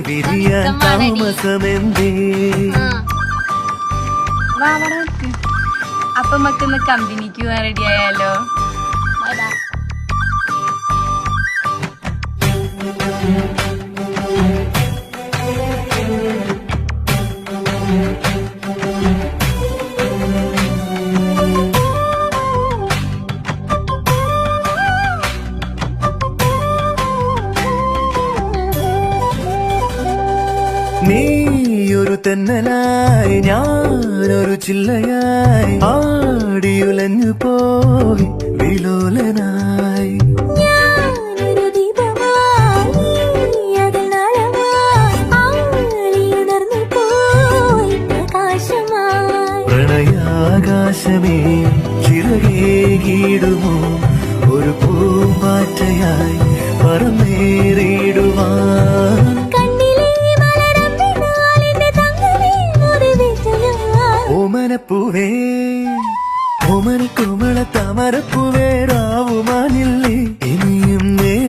വിരിയാൻ താമസമെന്തേ? അപ്പൊ മക്കൊന്ന് കമ്പനിക്ക് പോകാൻ റെഡി ആയാലോ? നീയൊരു തെന്നലായി ഞാനൊരു ചില്ലയായി ആടിയുലഞ്ഞു പോയി വിലോലനായി. പ്രണയാകാശമേ ചിറകേകിടുമോ ഒരു പൂമ്പാറ്റയായി പറന്നേറിടുവാൻ. ഓമനപ്പൂവേ ഓമന കുമള താമരപ്പൂവേ രാവുമാനില്ലേ